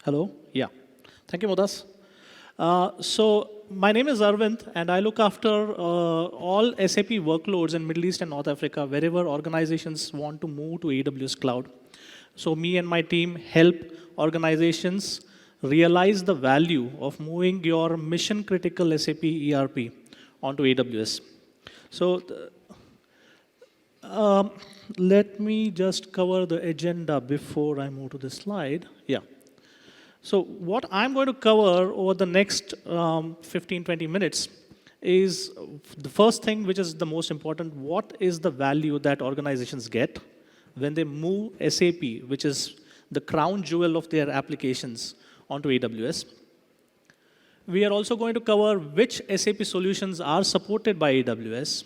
Hello? Yeah. Thank you, Modas. My name is Arvind, and I look after all SAP workloads in Middle East and North Africa, wherever organizations want to move to AWS Cloud. So me and my team help organizations realize the value of moving your mission-critical SAP ERP onto AWS. So let me just cover the agenda before I move to the slide. Yeah. So what I'm going to cover over the next 15-20 minutes is the first thing, which is the most important. What is the value that organizations get when they move SAP, which is the crown jewel of their applications, onto AWS? We are also going to cover which SAP solutions are supported by AWS.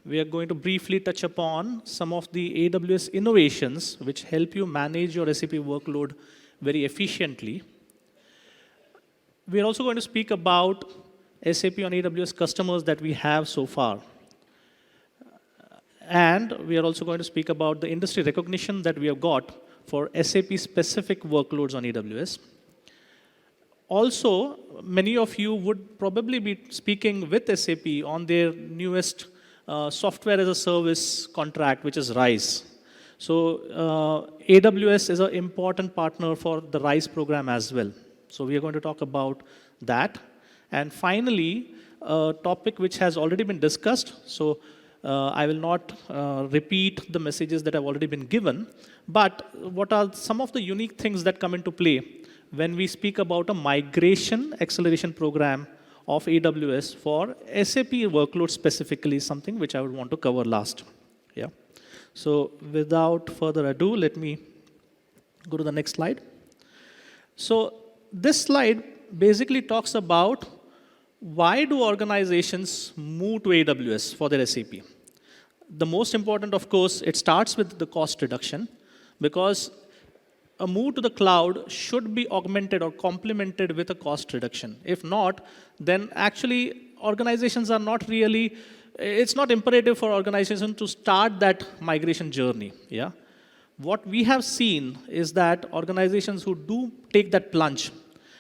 We are going to briefly touch upon some of the AWS innovations which help you manage your SAP workload very efficiently. We are also going to speak about SAP on AWS customers that we have so far. And we are also going to speak about the industry recognition that we have got for SAP-specific workloads on AWS. Also, many of you would probably be speaking with SAP on their newest software as a service contract, which is RISE. So AWS is an important partner for the RISE program as well. So we are going to talk about that. And finally, a topic which has already been discussed. So I will not repeat the messages that have already been given. But what are some of the unique things that come into play when we speak about a migration acceleration program of AWS for SAP workloads specifically, something which I would want to cover last. Yeah. So without further ado, let me go to the next slide. So this slide basically talks about why do organizations move to AWS for their SAP. The most important, of course, it starts with the cost reduction, because a move to the cloud should be augmented or complemented with a cost reduction. If not, then actually organizations are not really, it's not imperative for organizations to start that migration journey. Yeah? What we have seen is that organizations who do take that plunge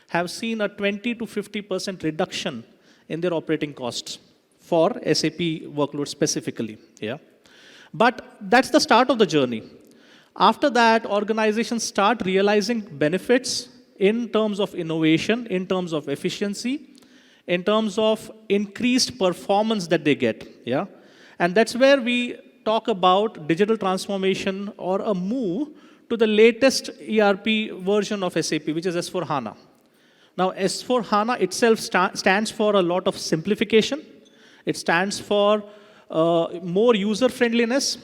have seen a 20 to 50% reduction in their operating costs for SAP workloads specifically. Yeah? But that's the start of the journey. After that, organizations start realizing benefits in terms of innovation, in terms of efficiency, in terms of increased performance that they get. Yeah? And that's where we talk about digital transformation or a move to the latest ERP version of SAP, which is S/4HANA. Now, S/4HANA itself stands for a lot of simplification. It stands for more user-friendliness.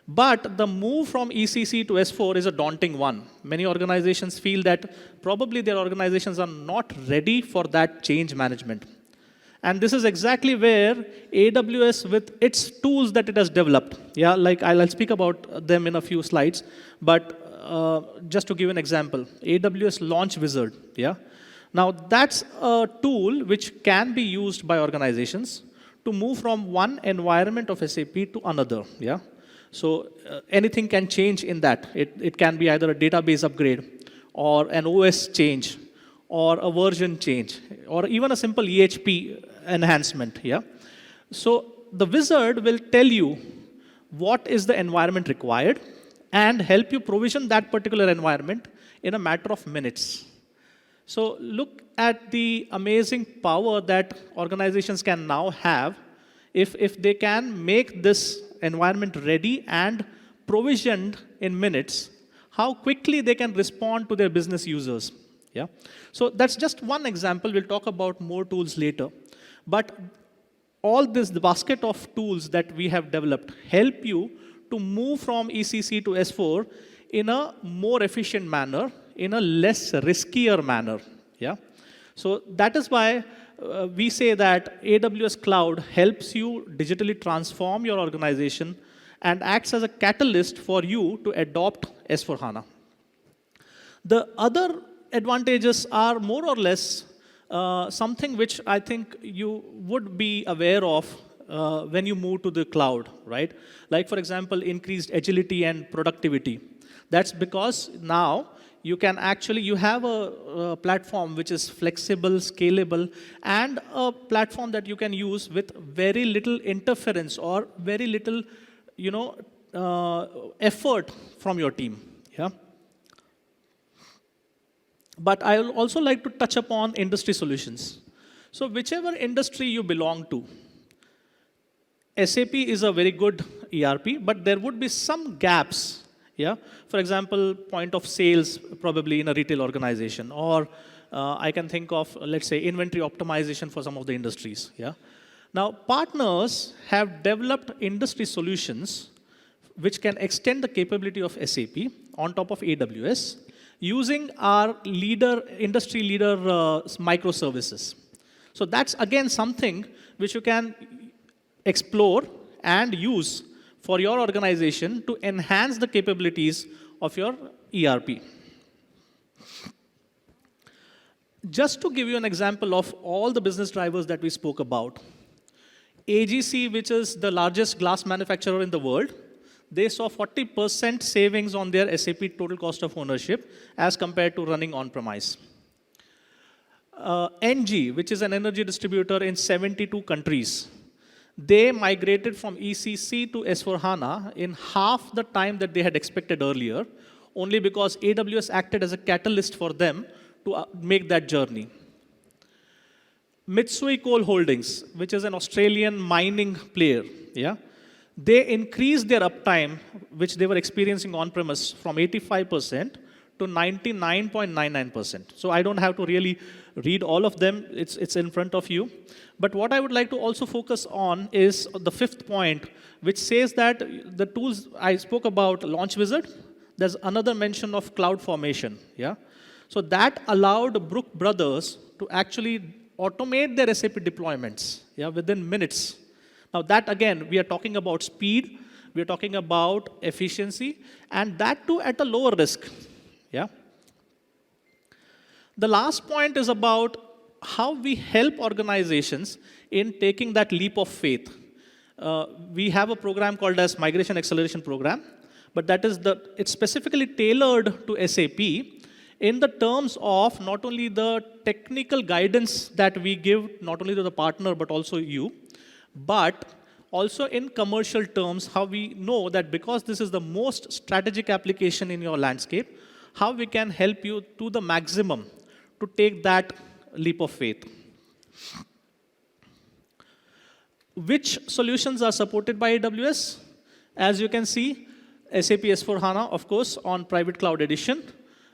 But the move from ECC to S4 is a daunting one. Many organizations feel that probably their organizations are not ready for that change management. And this is exactly where AWS, with its tools that it has developed, yeah, like I'll speak about them in a few slides, but just to give an example, AWS Launch Wizard, yeah. Now that's a tool which can be used by organizations to move from one environment of SAP to another, yeah. So anything can change in that. It can be either a database upgrade, or an OS change, or a version change, or even a simple EHP enhancement. Yeah? So the wizard will tell you what is the environment required and help you provision that particular environment in a matter of minutes. So look at the amazing power that organizations can now have if they can make this environment ready and provisioned in minutes, how quickly they can respond to their business users. Yeah? So that's just one example. We'll talk about more tools later. But all this, the basket of tools that we have developed, help you to move from ECC to S4 in a more efficient manner, in a less riskier manner. Yeah? So that is why we say that AWS Cloud helps you digitally transform your organization and acts as a catalyst for you to adopt S/4HANA. The other advantages are more or less something which I think you would be aware of when you move to the cloud, right? Like, for example, increased agility and productivity. That's because now you have a platform which is flexible, scalable, and a platform that you can use with very little interference or very little, effort from your team. Yeah. But I will also like to touch upon industry solutions. So whichever industry you belong to, SAP is a very good ERP, but there would be some gaps. Yeah. For example, point of sales probably in a retail organization, or I can think of, let's say, inventory optimization for some of the industries. Yeah. Now, partners have developed industry solutions which can extend the capability of SAP on top of AWS using our industry leader microservices. So that's again something which you can explore and use for your organization to enhance the capabilities of your ERP. Just to give you an example of all the business drivers that we spoke about, AGC, which is the largest glass manufacturer in the world, they saw 40% savings on their SAP total cost of ownership as compared to running on-premise. NG, which is an energy distributor in 72 countries, they migrated from ECC to S/4HANA in half the time that they had expected earlier, only because AWS acted as a catalyst for them to make that journey. Mitsui Coal Holdings, which is an Australian mining player, yeah, they increased their uptime, which they were experiencing on-premise, from 85% to 99.99%. So I don't have to really read all of them. It's in front of you. But what I would like to also focus on is the fifth point, which says that the tools I spoke about, Launch Wizard, there's another mention of cloud formation. Yeah? So that allowed Brook Brothers to actually automate their SAP deployments, yeah, within minutes. Now that, again, we are talking about speed, we are talking about efficiency, and that too at a lower risk. Yeah? The last point is about how we help organizations in taking that leap of faith. We have a program called as Migration Acceleration Program, but it's specifically tailored to SAP in the terms of not only the technical guidance that we give, not only to the partner, but also you, but also in commercial terms, how we know that because this is the most strategic application in your landscape, how we can help you to the maximum to take that leap of faith. Which solutions are supported by AWS? As you can see, SAP S/4HANA, of course, on Private Cloud Edition,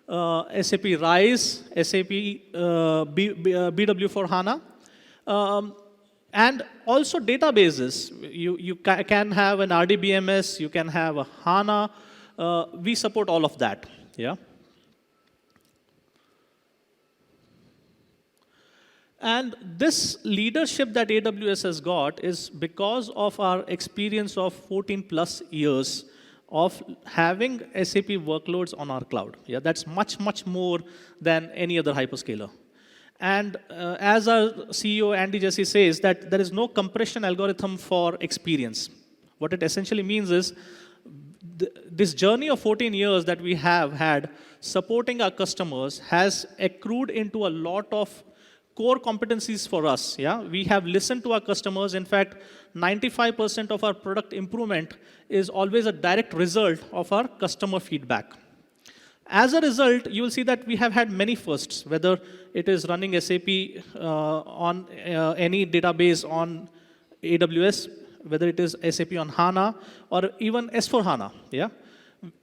SAP RISE, SAP BW for HANA, and also databases. You can have an RDBMS, you can have a HANA. We support all of that. Yeah. And this leadership that AWS has got is because of our experience of 14 plus years of having SAP workloads on our cloud. Yeah, that's much, much more than any other hyperscaler. And as our CEO, Andy Jassy, says that there is no compression algorithm for experience. What it essentially means is this journey of 14 years that we have had supporting our customers has accrued into a lot of core competencies for us. Yeah? We have listened to our customers. In fact, 95% of our product improvement is always a direct result of our customer feedback. As a result, you will see that we have had many firsts, whether it is running SAP on any database on AWS, whether it is SAP on HANA, or even S/4HANA. Yeah?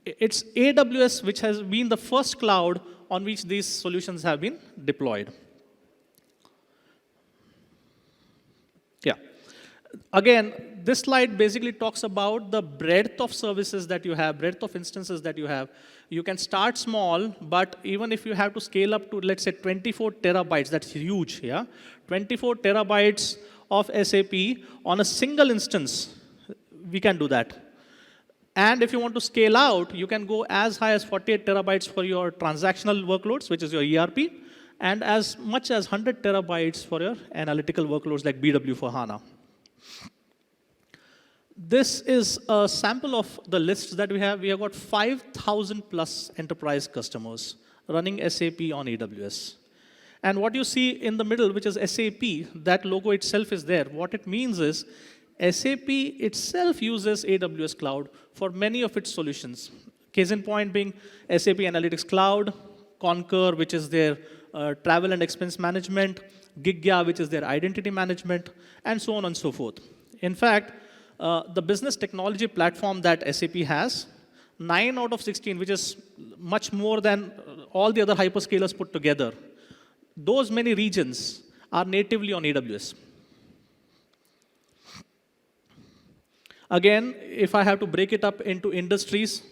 It's AWS which has been the first cloud on which these solutions have been deployed. Yeah. Again, this slide basically talks about the breadth of services that you have, breadth of instances that you have. You can start small, but even if you have to scale up to, let's say, 24 terabytes, that's huge, yeah? 24 terabytes of SAP on a single instance, we can do that. And if you want to scale out, you can go as high as 48 terabytes for your transactional workloads, which is your ERP, and as much as 100 terabytes for your analytical workloads like BW for HANA. This is a sample of the lists that we have. We have got 5,000 plus enterprise customers. running SAP on AWS. And what you see in the middle, which is SAP, that logo itself is there. What it means is SAP itself uses AWS Cloud for many of its solutions. Case in point being SAP Analytics Cloud, Concur, which is their travel and expense management, Gigya, which is their identity management, and so on and so forth. In fact, the business technology platform that SAP has, 9 out of 16, which is much more than all the other hyperscalers put together, those many regions are natively on AWS. Again, if I have to break it up into industries,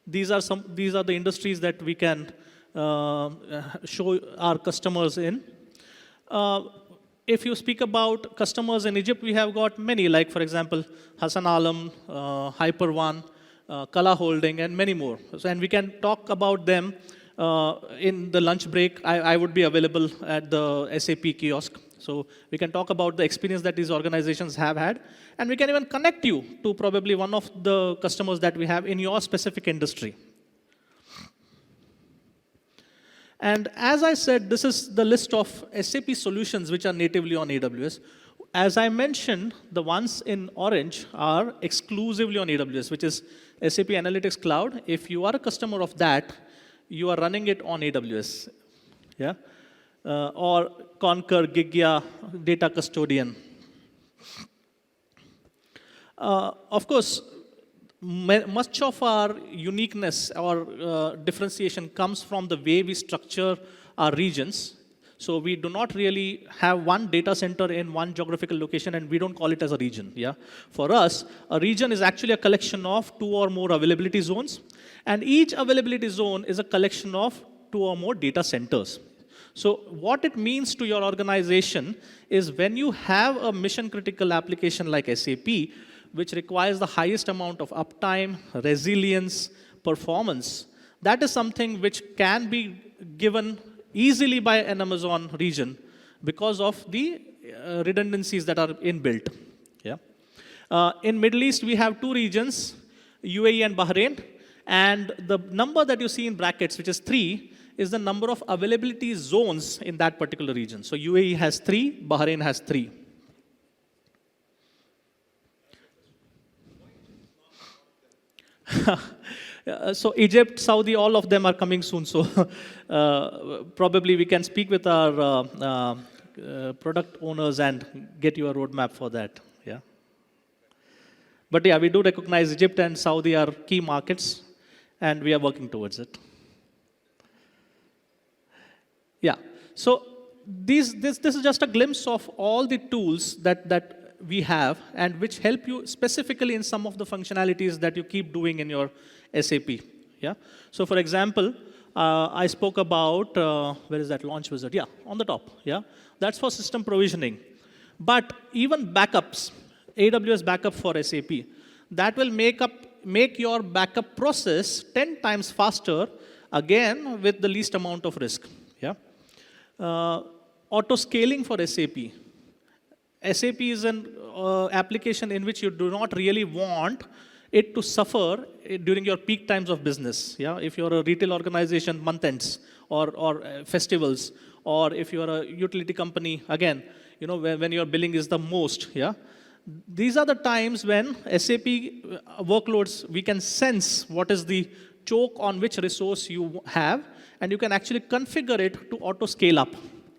these are the industries that we can show our customers in. If you speak about customers in Egypt, we have got many, like for example, Hassan Alam, Hyper One, Kala Holding, and many more. So, and we can talk about them in the lunch break. I would be available at the SAP kiosk. So we can talk about the experience that these organizations have had. And we can even connect you to probably one of the customers that we have in your specific industry. And as I said, this is the list of SAP solutions which are natively on AWS. As I mentioned, the ones in orange are exclusively on AWS, which is SAP Analytics Cloud. If you are a customer of that, you are running it on AWS. Yeah? Or Concur, Gigya, Data Custodian. Of course, much of our uniqueness or differentiation comes from the way we structure our regions. So we do not really have one data center in one geographical location, and we don't call it as a region. Yeah? For us, a region is actually a collection of 2 or more availability zones, and each availability zone is a collection of 2 or more data centers. So what it means to your organization is when you have a mission-critical application like SAP, which requires the highest amount of uptime, resilience, performance, that is something which can be given easily by an Amazon region because of the redundancies that are inbuilt. Yeah? In Middle East, we have 2 regions, UAE and Bahrain, and the number that you see in brackets, which is 3, is the number of availability zones in that particular region. So UAE has 3, Bahrain has 3. So Egypt, Saudi, all of them are coming soon. So probably we can speak with our product owners and get you a roadmap for that. Yeah. But yeah, we do recognize Egypt and Saudi are key markets, and we are working towards it. Yeah. So this is just a glimpse of all the tools that we have and which help you specifically in some of the functionalities that you keep doing in your SAP. Yeah. So for example, I spoke about, where is that launch wizard? Yeah, on the top. Yeah. That's for system provisioning. But even backups, AWS backup for SAP, that will make your backup process 10 times faster, again, with the least amount of risk. Yeah. Auto scaling for SAP. SAP is an application in which you do not really want it to suffer during your peak times of business. Yeah? If you're a retail organization, month ends, or festivals, or if you're a utility company, again, you know, when your billing is the most. Yeah? These are the times when SAP workloads, we can sense what is the choke on which resource you have, and you can actually configure it to auto scale up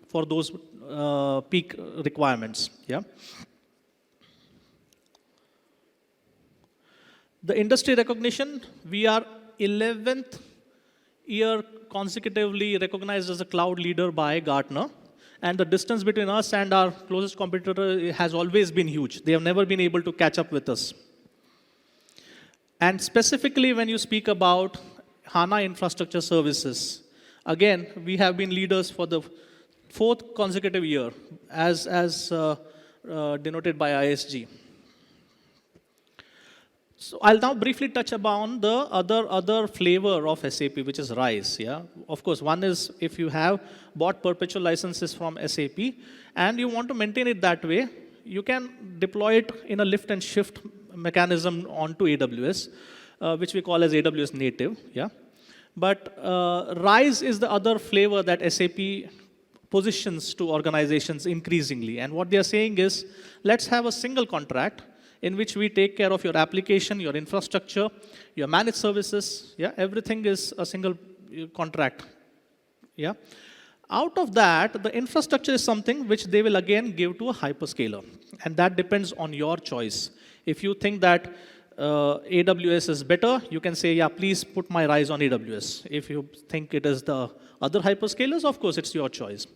for those peak requirements. Yeah. The industry recognition, we are 11th year consecutively recognized as a cloud leader by Gartner. And the distance between us and our closest competitor has always been huge. They have never been able to catch up with us. And specifically when you speak about HANA infrastructure services, again, we have been leaders for the 4th consecutive year, as denoted by ISG. So I'll now briefly touch upon the other flavor of SAP, which is RISE. Yeah, of course, one is if you have bought perpetual licenses from SAP and you want to maintain it that way, you can deploy it in a lift and shift mechanism onto AWS, which we call as AWS native. Yeah. But RISE is the other flavor that SAP positions to organizations increasingly. And what they are saying is, let's have a single contract in which we take care of your application, your infrastructure, your managed services. Yeah, everything is a single contract. Yeah. Out of that, the infrastructure is something which they will again give to a hyperscaler. And that depends on your choice. If you think that AWS is better, you can say, yeah, please put my RISE on AWS. If you think it is the other hyperscalers, of course, it's your choice.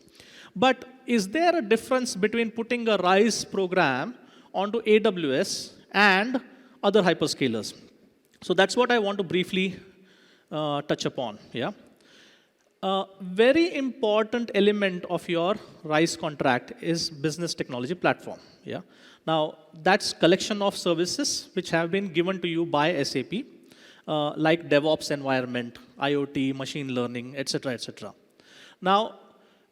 But is there a difference between putting a RISE program onto AWS and other hyperscalers? So that's what I want to briefly touch upon. Yeah. A very important element of your RISE contract is business technology platform. Yeah. Now, that's collection of services which have been given to you by SAP, like DevOps environment, IoT, machine learning, etc., etc. Now,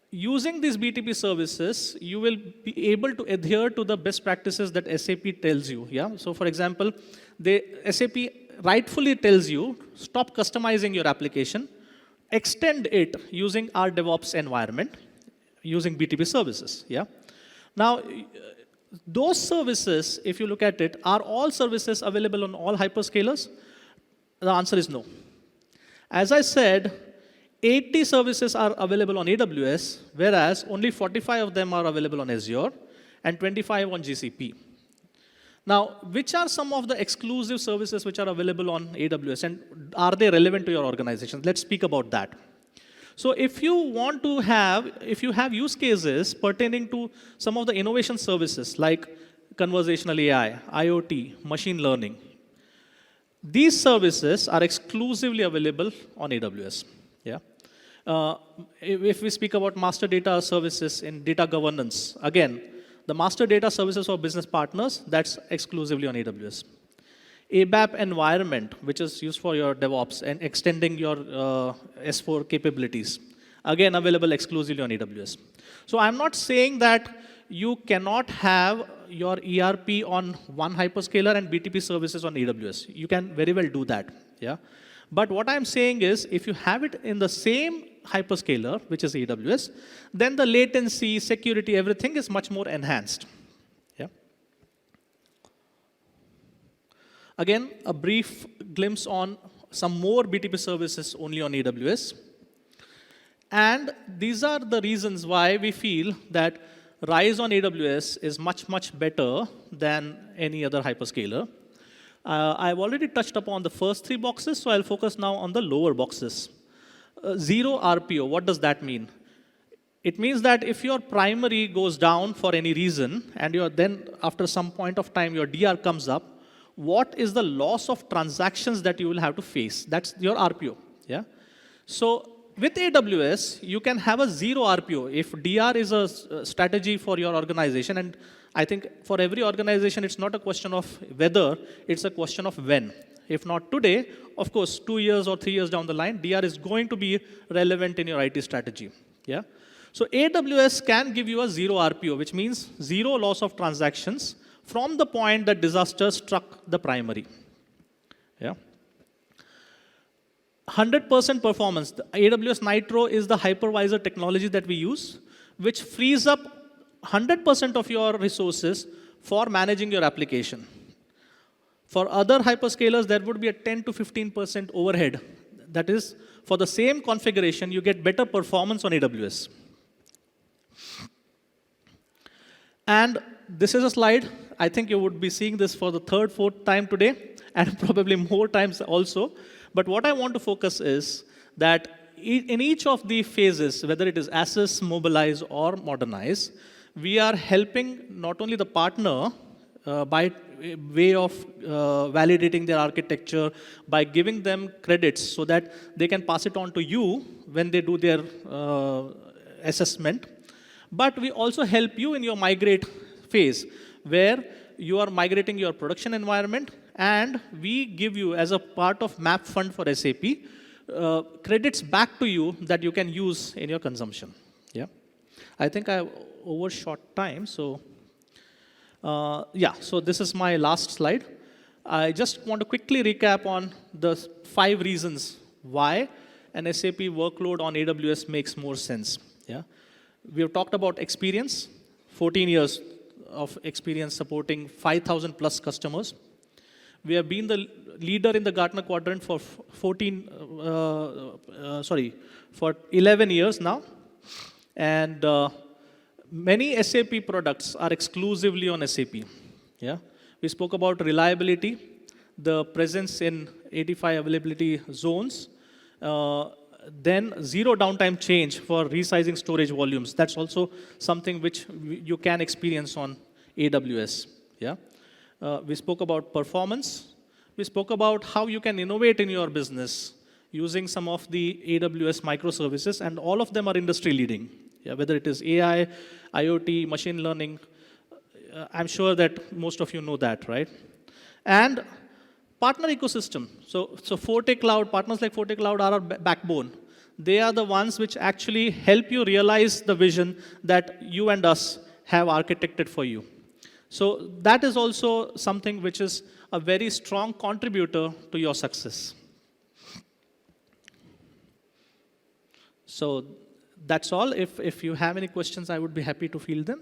using these BTP services, you will be able to adhere to the best practices that SAP tells you. Yeah. So, for example, SAP rightfully tells you, stop customizing your application, extend it using our DevOps environment, using BTP services. Yeah. Now, those services, if you look at it, are all services available on all hyperscalers? The answer is no. As I said, 80 services are available on AWS, whereas only 45 of them are available on Azure and 25 on GCP. Now, which are some of the exclusive services which are available on AWS, and are they relevant to your organization? Let's speak about that. So if you have use cases pertaining to some of the innovation services like conversational AI, IoT, machine learning, these services are exclusively available on AWS. Yeah. If we speak about master data services in data governance, again, the master data services for business partners, that's exclusively on AWS. ABAP environment, which is used for your DevOps and extending your S4 capabilities, again available exclusively on AWS. So I'm not saying that you cannot have your ERP on one hyperscaler and BTP services on AWS. You can very well do that. Yeah. But what I'm saying is, if you have it in the same hyperscaler, which is AWS, then the latency, security, everything is much more enhanced. Yeah. Again, a brief glimpse on some more BTP services only on AWS. And these are the reasons why we feel that RISE on AWS is much, much better than any other hyperscaler. I've already touched upon the first three boxes, so I'll focus now on the lower boxes. Zero RPO, what does that mean? It means that if your primary goes down for any reason, and then after some point of time your DR comes up, what is the loss of transactions that you will have to face? That's your RPO. Yeah? So with AWS, you can have a zero RPO. If DR is a strategy for your organization, and I think for every organization, it's not a question of whether, it's a question of when. If not today, of course, 2 years or 3 years down the line, DR is going to be relevant in your IT strategy. Yeah? So AWS can give you a zero RPO, which means zero loss of transactions from the point that disaster struck the primary. Yeah? 100% performance. The AWS Nitro is the hypervisor technology that we use, which frees up 100% of your resources for managing your application. For other hyperscalers, there would be a 10 to 15% overhead. That is, for the same configuration, you get better performance on AWS. And this is a slide. I think you would be seeing this for the third, fourth time today, and probably more times also. But what I want to focus is that in each of the phases, whether it is assess, mobilize, or modernize, we are helping not only the partner by way of validating their architecture, by giving them credits so that they can pass it on to you when they do their assessment. But we also help you in your migrate phase, where you are migrating your production environment, and we give you, as a part of MAP fund for SAP, credits back to you that you can use in your consumption. Yeah, I think I overshot time, so yeah. So this is my last slide. I just want to quickly recap on the 5 reasons why an SAP workload on AWS makes more sense. Yeah? We have talked about experience, 14 years of experience supporting 5,000 plus customers. We have been the leader in the Gartner quadrant for for 11 years now. And many SAP products are exclusively on SAP. Yeah? We spoke about reliability, the presence in 85 availability zones, then zero downtime change for resizing storage volumes. That's also something which you can experience on AWS. Yeah? We spoke about performance. We spoke about how you can innovate in your business using some of the AWS microservices, and all of them are industry leading. Yeah, whether it is AI, IoT, machine learning, I'm sure that most of you know that, right? And partner ecosystem. So FORTE Cloud, partners like FORTE Cloud are our backbone. They are the ones which actually help you realize the vision that you and us have architected for you. So that is also something which is a very strong contributor to your success. So that's all. If you have any questions, I would be happy to field them.